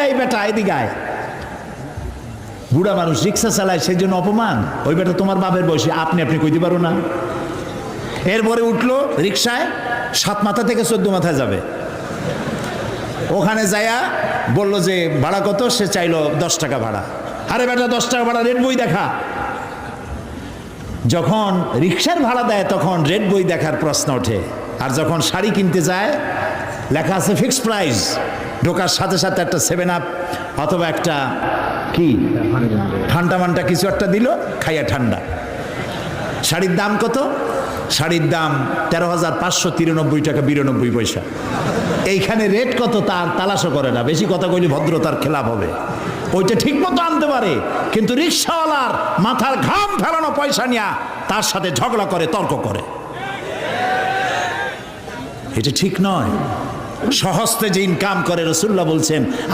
এই বেটা এদিকে আয়। বুড়া মানুষ রিক্সা চালায় সেই জন্য অপমান, ওই বেটা তোমার বাপের বয়সে, আপনি কইতে পারো না। এরপরে উঠলো রিক্সায়, 7 মাথা থেকে 14 মাথায় যাবে। ওখানে যায়া বলল যে ভাড়া কত, সে চাইলো 10 টাকা ভাড়া। আরে বেটা 10 টাকা ভাড়া, রেড বই দেখা। যখন রিক্সার ভাড়া দেয় তখন রেড বই দেখার প্রশ্ন ওঠে। আর যখন শাড়ি কিনতে যায় লেখা আছে ফিক্সড প্রাইস, ঢোকার সাথে সাথে একটা 7 আপ অথবা একটা কি ঠান্ডা মান্ডা কিছু একটা দিল, খাইয়া ঠান্ডা। শাড়ির দাম কত? শাড়ির দাম 13,593 টাকা 92 পয়সা। এইখানে রেট কত তার তালাশও করে না, বেশি কথা কইলে ভদ্রতার খেলাপ হবে। ওইটা ঠিক মতো আনতে পারে, কিন্তু রিক্সাওয়ালার মাথার ঘাম ফেলানো পয়সা নিয়ে তার সাথে ঝগড়া করে, তর্ক করে। এটা ঠিক নয়। সহজতে যে ইনকাম করে, রাসূলুল্লাহ বলছেন